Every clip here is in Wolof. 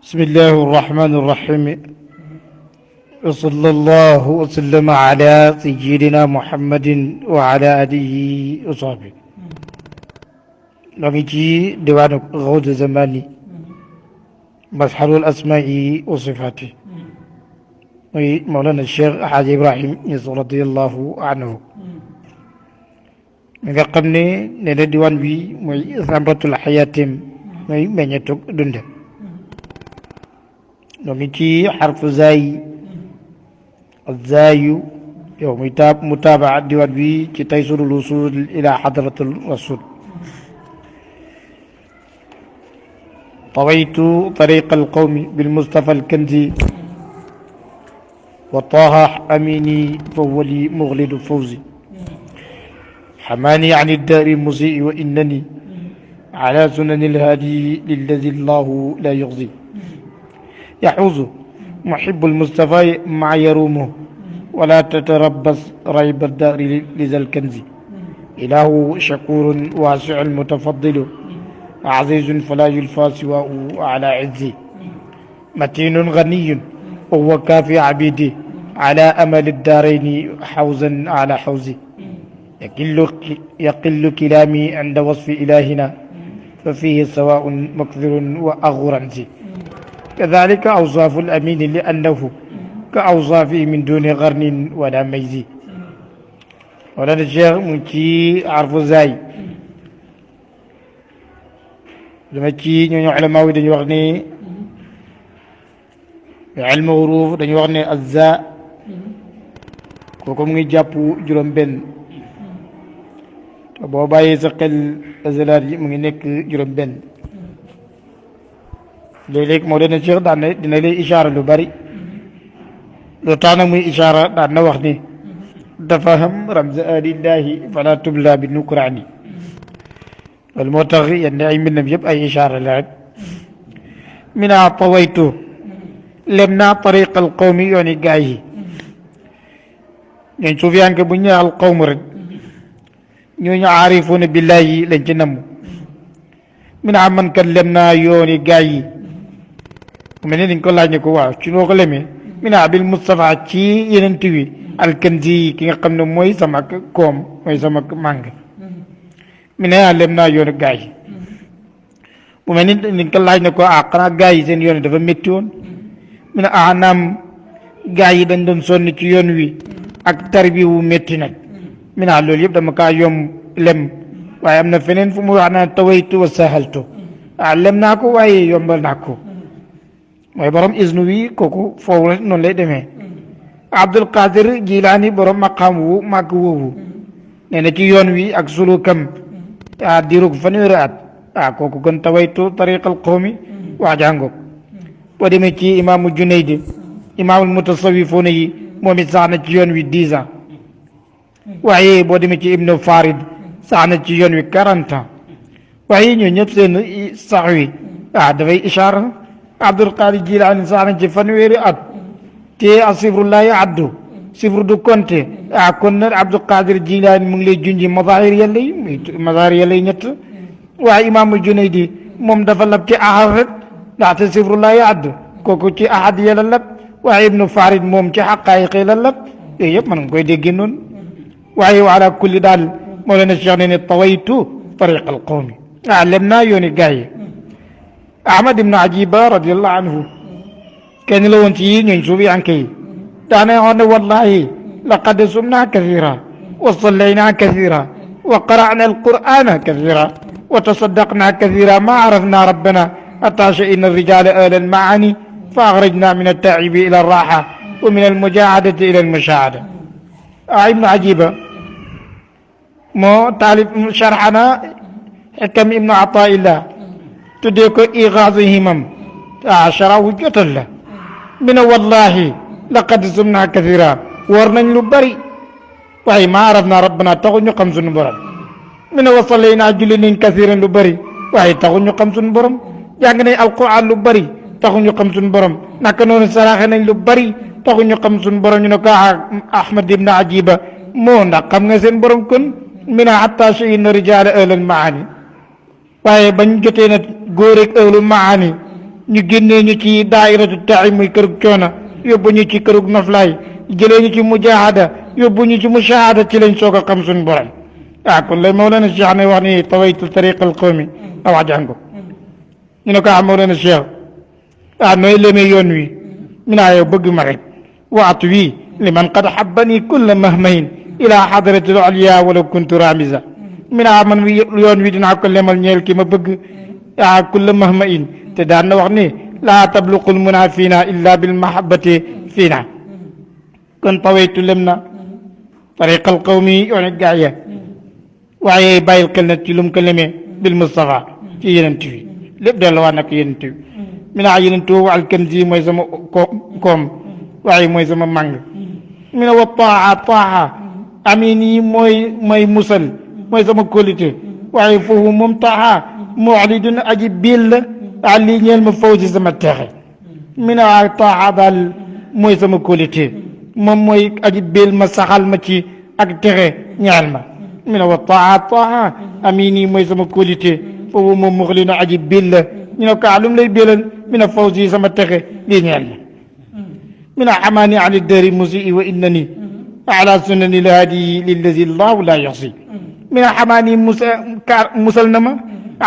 بسم الله الرحمن الرحيم وصلى الله وسلم على سيدنا محمد وعلى آله وصحبه نجي ديوان غوث زماني مسحر الأسماء وصفاته مولانا الشيخ حاج إبراهيم يسر رضي الله عنه nga xam ne ne na diwaan bi mooy samratul xayaatim mooy meññetug dundam noo ngi ci xarfu zaay zaayu yow muy mutaabaa diwaan bi ci taysirul wusul ila xadratul rasul طويت طريق القوم بالمصطفى الكنزي وطه أميني فهو لي مغلد فوزي حماني عن الدار المسيء وإنني على سنن الهادي للذي الله لا يغزي يحوز محب المصطفى مع يرومه ولا تتربص ريب الدار لذا الكنز إله شكور واسع متفضل عزيز فلا يلفى سواه على عزي متين غني وهو كافي عبيدي على أمل الدارين حوزا على حوزي يقل كلامي عند وصف إلهنا ففيه سواء مكثر وأغرنزي كذلك أوصاف الأمين لأنه كأوصافه من دون غرن ولا ميزي ولا الشيخ مكي عرف زاي لما تي ñu علماء dañu wax ni علم حروف dañu wax ni azza kooku mu ngi jàpp juróom benn boo bàyyee sa xel azalaat yi mu ngi nekk juróom benn léeg-léeg moo leen Cheikh daan na dina lay ishaara lu bari lu tax nag muy ishaara daan na wax ni dafa xam ramza alillahi fala tubla bi nukraani loolu moo tax yenn ay mbindam yëpp ay ishaara la rek mina tawaytu lem naa tariqa al qawmi yooni gaay yi ñooñ suufiyanke bu ñu al qawm rek ñooñu aarifuuna billahi lañ ci namm mina man kat lem naa yooni gaay yi mel ni dañ ko laaj ne ko waaw ci noo ko lemee mina bil Mustafa ci yenent wi alkanzi ki nga xam ne mooy sama koom mooy sama màng mi ne lem naa yoonu gaay yi bu mel ni dañ ko laaj ne ko xanaa gaay yi seen yoon dafa métti woon mi ne naam gaay yi dañ doon sonn ci yoon wi ak tarbi wu métti nag mi ne loolu yëpp dama kaa yomb lem waaye am na feneen fu mu wax naa tawaytu wa sahaltu lem naa ko waaye yombal naa ko mooy borom isnu wi kooku foofu la noonu lay demee Abdul Qadir Jilaani borom maqaam wu màgg woowu nee na ci yoon wi ak sulukam diirug fanweeri at kooku gën tawaytu tariqal qawmi wax jàngoog boo demee ci imaamu Junayd imaamul mutasawifoona yi moom it sax na ci yoon wi 10 ans waaye boo demee ci Ibnu Farid sax na ci yoon wi 40 ans waaye ñoo ñëpp seen sax wi dafay ishaara Abdul Qadir Jilaani sax na ci fanweeri at te a sifrullahi addu sifru du compté kon nag Abdul Qadir Jilaani mu ngi lay junji mazahir yàlla yi ñett waaye imaamu Junaydi moom dafa lab ci ahad rek ndaxte sifrullahi addu kooku ci ahad yàlla lab waaye Ibnu Farid moom ci xaqaayiq la lab yooyu yëpp mën nga koy dégg noonu waaye ala kulli daal moo leen Cheikh ne ne tawaytu tariqa al qawmi lem naa yooni gaay yi Ahmad ibn Ajiba radiallahu anhu kenn la woon ci ñooñ suufi anke yi daana wax ne wallahi laqad sumna kathira wa sallayna kathira wa qara'na alqur'ana kathira wa tasaddaqna kathira ma arafna rabbana hatta sha'ina الرجال أهل المعاني فأخرجنا من التعب إلى الراحة ومن المجاهدة إلى المشاهدة ابن عجيبة moo taalif sharxana xikam ibnu Ataillah tuddee ko igaasu himam sharahu jotal la mi ne wallahi laqad sumna kathira war nañ lu bari waaye ma araf na rabbana taxu ñu xam suñu borom mi ne wasalay naa julli nañ kathiran lu bari waaye taxu ñu xam suñu borom jàng nañ alquran lu bari taxu ñu xam suñu borom naka noonu saraxe nañ lu bari taxu ñu xam suñu borom ñu ne ko Ahmad ibn Ajiba moo ndax xam nga seen borom kon mina hatta shayna rijaala ahlal maani waaye bañ jotee nag góor ak ahlu maani ñu génnee ñu ci daairatu ta'i muy kërug coona yóbbu ñu ci kërug noflaay jëlee ñu ci mujaahada yóbbu ñu ci mushahada ci lañ soog a xam suñ borom kon lay Mawlana Cheikh ne wax ni tawaytu tariqa al qawmi wax jàngo ñu ne ko Mawlana Cheikh nooy lemee yoon wi mi naa yow bëgg ma rek waatu wi liman qad habbani kulla mahmahin ila hadrati al aliya wala kuntu ramiza mi naa man yoon wi dinaa ko lemal ñeel ki ma bëgg kulla mahmahin te daan na wax ni laa tabluqul muna fiina illa bil mahabbati fiina kon tawaytu lem na tariqa al qawmi yoon gaaya waaye bàyyil xel na ci lum ko lemee bil Mustafa ci yenent wi lépp delluwaat nag yenent wi mi naa yenent wi al kanzi mooy sama koom waaye mooy sama màng mi ne wa taa amin yi mooy musal mooy sama qualité waaye foofu moom taa mu'lidun aji biil la lii ñeel ma faw si sama texe mi ne waa taa daal mooy sama qualité moom mooy aji biil ma saxal ma ci ak texe ñeel ma mi ne wa taa amin yi mooy sama qualité foofu moom muxlinu aji biil la ñu ne ko lu mu lay biilal mi ne faw si sama texe lii ñeel ma من حماني عن الدار المسيء وإنني على سنن الهادي للذي الله لا يحصي من حماني مسلنما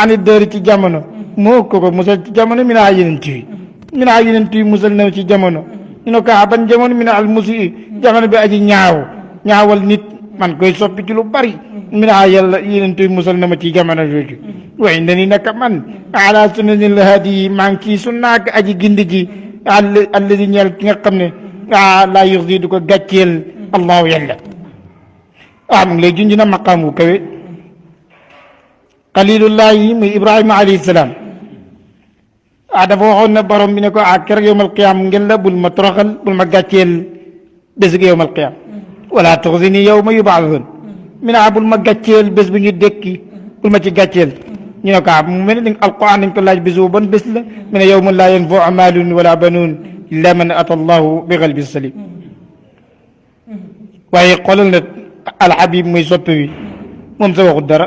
عن الدار تجامنا موكو مسل تجامنا من عينتي مسلنا تجامنا إنه كعبان جامنا من المسيء جامنا بأجي ñaawal nit man koy soppi ci lu bari min yàlla yonentu musalnama ci jamono jooju wa innani naka man ala sunnani alhadi maa ngi ci sunnaak aji gindi ji alladi ñeel ki nga xam ne laa yuxzi du ko gàcceel allahu yàlla mu ngi lay junj na maqaam wu kawe xalilullahi muy ibrahima alayhi salaam dafa waxoon na borom bi ne ko keroog yowmal qiyaam ngeen la bul ma toroxal bul ma gàcceel bés gi yowmal qiyaam wala tuxzini yawma yub'athun mi ne bul ma gàcceel bés bu ñu dekki bul ma ci gàcceel ñu ne ko mu mel ni alquran dañ ko laaj bésu ban bés la mi ne yawma laa yanfa'u maalun wala banuun illa man ata allahu bi qalbin salim waaye xoolal na alhabib muy soppi wi moom sa waxut dara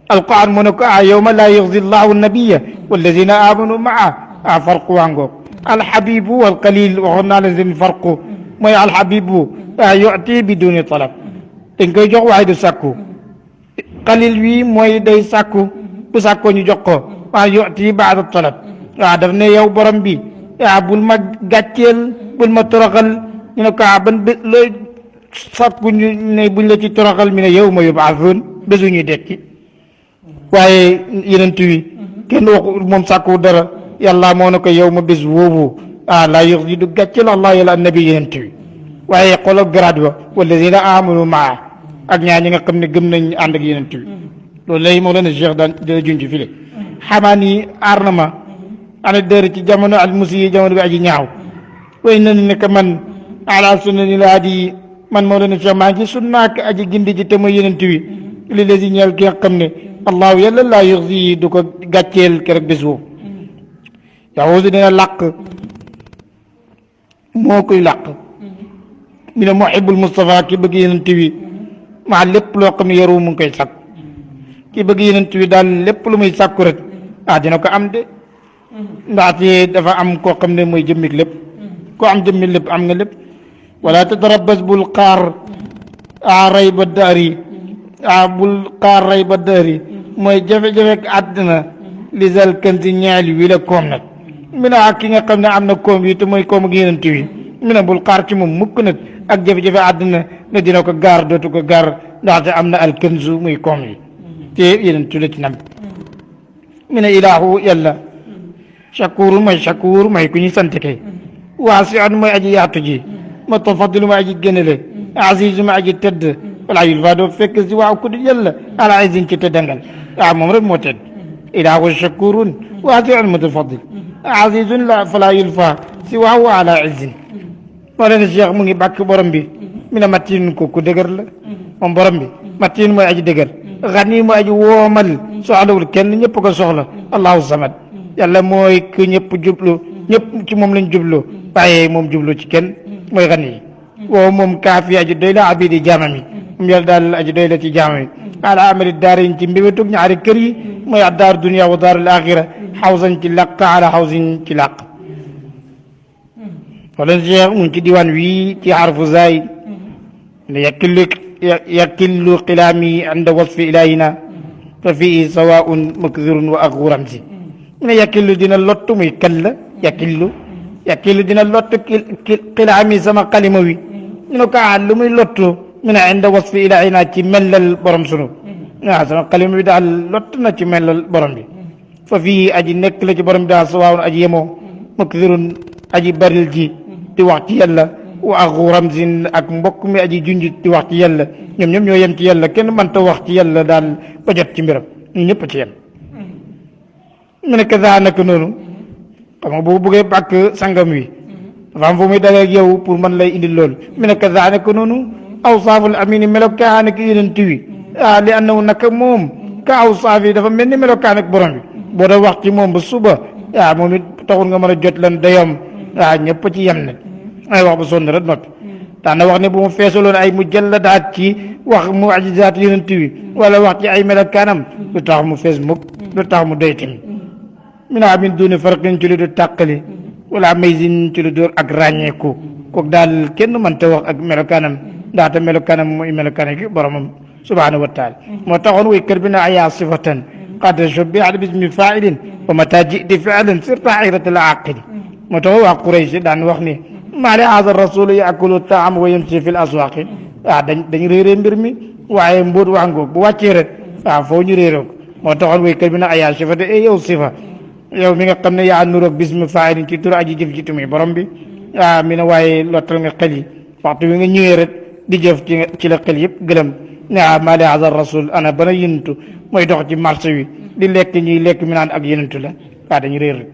alquran mu ne ko yawma laa yuxzi allahu nabiyya walladina amanu maa farqu waangoog alhabibu walqalil waxoon naa leen seen farqu mooy alhabibu yu'ti biduni talab dañ koy jox waaye du sàkku qalil wi mooy day sàkku bu sàkkoo ñu jox ko yu'ti ba'da talab daf ne yow borom bi bul ma gàcceel bul ma toroxal ñu ne ko ban looy sàkku ñu ne buñ la ci toroxal mi ne yawma yub'athun bésu ñuy dekki waaye yenent wi kenn waxu moom sàkku dara yàlla moo ne ko yow ma bés woowu laa yuxzi du gàcceel allah yàlla annabi yenent wi waaye xoolal grade ba walladina amanu maa ak ñaar ñi nga xam ne gëm nañ ànd ak yenent bi loolu lay moo leen Cheikh daan dina junj file xamaan yi aar na ma ana dër ci jamono al musi yi jamono bi aji ñaaw way na ni nekk man ala sunnani la hadi man moo leen Cheikh maa ngi sunnaak aji gindi ji te mooy yenent bi li la si ñeel ki nga xam ne allahu yàlla laa yuxzi du ko gàcceel keroog bés boobu yahuudu dina làq moo koy làq mi ne muhibbul Mustafa ki bëgg yenent bi maa lépp loo xam ne yaru mu ngi koy sàkk ki bëgg yenent bi daal lépp lu muy sàkku rek dina ko am de ndaxte dafa am koo xam ne mooy jëmmik lépp koo am jëmmik lépp am nga lépp wala tatarabbas bul xaar ray ba daari bul xaar ray ba daari mooy jafe-jafe ak àddina li zal kanzi ñaali wi la koom nag mi ne ki nga xam ne am na koom yi te mooy koom ak yenent bi mi ne bul xaar ci moom mukk nag ak jafe-jafe àddina ne dina ko gaar dootu ko gaar ndaxte am na alkanzu muy koom yi te yeneen tudd ci nam mi ne ilaahu yàlla shakur mooy ku ñuy sant kay waasi'un mooy aji yaatu ji mutafaddilu mooy aji gënale azizu mooy aji tëdd wala yulfa doo fekk si waaw ku di yàlla ala izin ci tëddangal moom rek moo tëdd ilaahu shakurun waasi'un mutafaddil azizun la fala yulfa si waaw ala izin moo leen Cheikh mu ngi bàkk borom bi mi ne matin ko ku dëgër la moom borom bi matin mooy aji dëgër xani mooy aji woomal soxlawul kenn ñëpp ko soxla allahu samad yàlla mooy ku ñëpp jublu ñëpp ci moom lañ jublu waaye moom jublu ci kenn mooy xani yi woo moom kaafi aji doy la abidi jaamam yi moom yàlla daal aji doy la ci jaamam yi ala amali daarin ci mbébétug ñaari kër yi mooy addaaru dunia wa daarul axira xawsan ci làq ala xawsin ci làq wala cheikh mun ci diwaan wii ci xarfu zaay ne yakillu xilaami inda wasfi ilahina fa fii sawaun makdirun wa axu ramsi mu ne yakillu dina lott muy kal la yakillu dina lott xilaami sama xalima wi ñu ne ko lu muy lottu mu ne inda wasfi ilahina ci mellal borom sunu waaw sama xalima bi daal lott na ci mellal borom bi fa fii aji nekk la ci borom bi daal sawaun aji yemoo makdirun aji baril ji di wax ci yàlla wa axu ramsin ak mbokk mi aji junj di wax ci yàlla ñoom ñoo yem ci yàlla kenn mënta wax ci yàlla daal ba jot ci mbiram ñu ñëpp ci yem mu ne kaza naka noonu xam nga bu bëggee bàkk sangam wi dafa am fu muy dalee ak yow pour man lay indi loolu mu ne kaza naka noonu awsaaful amini melokaan ak yonent wi li annahu naka moom ka awsaaf yi dafa mel ni melokaan ak borom bi boo da wax ci moom ba suba moom it taxul nga mën a jot lan dayam ñëpp ci yem ne ay wax ba sonn rek noppi daana wax ne bu mu feesaloon ay mujalladaat ci wax mujizaat yonent wi wala wax ci ay melokaanam lu tax mu fees mukk lu tax mu doy tamit mina min duni farqin ci lu du tàqali wala maysin ci lu dóor ak ràññeeku kooku daal kenn mënta wax ak melokaanam ndaxte melokaanam mooy melokaan gi boromam subhanahu wa taala moo taxoon way kër bi na ayaa sifatan qad shubbihat bismi fa'ilin wa mata jiti fi'lan sirta xayratal aqili moo tax waa Quraysh daan wax ni maa li haada rasul yaakulu taam wa yamshi fi l aswaqi dañ réeree mbir mi waaye mbóot wax ngoog bu wàccee rek foo ñu réeroo ko moo taxoon way kër bi na ayaa sifata yow sifa yow mi nga xam ne yaa nuroog bismi fa'ilin ci tur aji jëf ci tumi borom bi mi ne waaye lottal nga xel yi waxtu wi nga ñëwee rek di jëf ci la xel yëpp gëlëm ne maa li haada rasul ana bana yëntu mooy dox ci marché wi di lekk ñuy lekk mi naan ak yëntu la dañu réer rek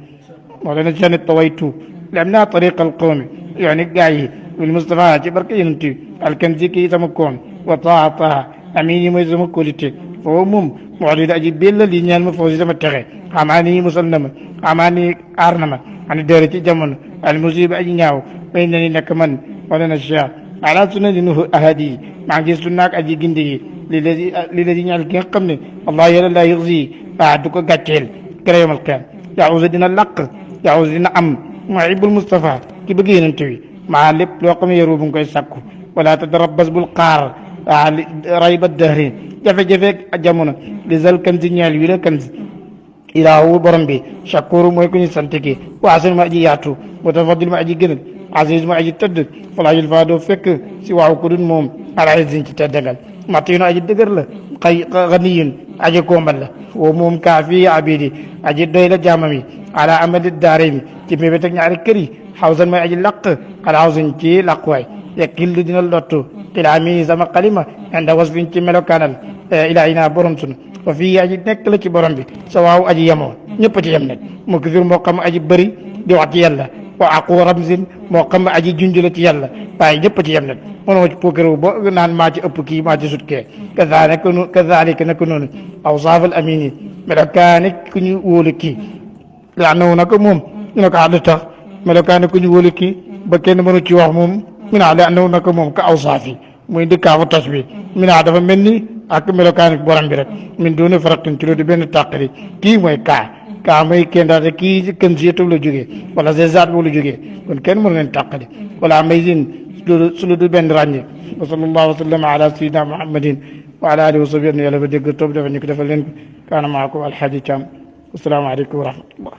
moo leen seen tawaytu li am naa tariqa al qawmi yooni gaa yi bil Mustafa ci barke yonent bi alkanzi kii sama koom wa taha amin yi mooy sama qualité foofu moom moo di aji bella li ñaan ma foofu si sama texe xamaani musal na ma xamaani aar na ma ani dëre ci jamono al musiba aji ñaaw bay na ni nekk man wala na cheikh ala sunna di nuhu ahadi maa ngi sunnaak aji gindi yi li la di ñaan ki nga xam ne allah yàlla laa yuxzi du ko gàcceel kër yawmal qiyaam yaawusa dina laq yaawusa dina am muhibbul Mustafa ki bëgg yonent wi maa lépp loo xam ne yaru bu ngi koy sakku wala tadarabas bul xaar rayba dahri jafe-jafe jamono li zal kanzi ñeel wi la kanzi ilaahu borom bi shakuru mooy ku ñu sant ki waasin ma aji yaatu mutafadil ma aji gënal aziz ma aji tëdd falaajul faa doo fekk si waaw ku dun moom alaizin ci teddagal matinu aji dëgër la ganiyun aji koombal la woo moom kaafi abidi aji doy la jaamam yi ala amali daarayni ci mébét ak ñaari kër yi xawsan mooy aji laq ala xawsin ci laqwaay yakillu dina lottu xilaami sama xalima inda wasfin ci melokaanal ilaahina borom sunu wa fii aji nekk la ci borom bi sa waaw aji yemoo ñëpp ci yem nag mu kisir moo xam aji bëri di wax ci yàlla wa aqu ramsin moo xam aji junj la ci yàlla waaye ñëpp ci yem nag mënoo ci puukarewu ba naan maa ci ëpp kii maa ci sut kee kazalika naka noonu awsaafal amini melokaani ku ñu wóolu kii yaa naw naka moom ñu ne ko àdd tax melokaani ku ñu wóolu kii ba kenn mënu ci wax moom mi naa la naw naka moom ka awsaafi muy dëkkaafu tas bi mi naa dafa mel ni ak melokaani borom bi rek min doone faraqin ci loolu benn tàqali kii mooy kaa mooy kenn daate kii si kën si yëttab la jógee wala zaat boobu la jógee kon kenn mënu leen tàqali wala may sin su lu du benn ràññe wa sallallahu wa sallam ala sayyidina muhammadin wa ala alihi wa sahbihi yàlla ba dégg toog dafa ñu ko defal leen ko kaana maakum alxaaji Caam assalaamu aleykum wa rahmatullah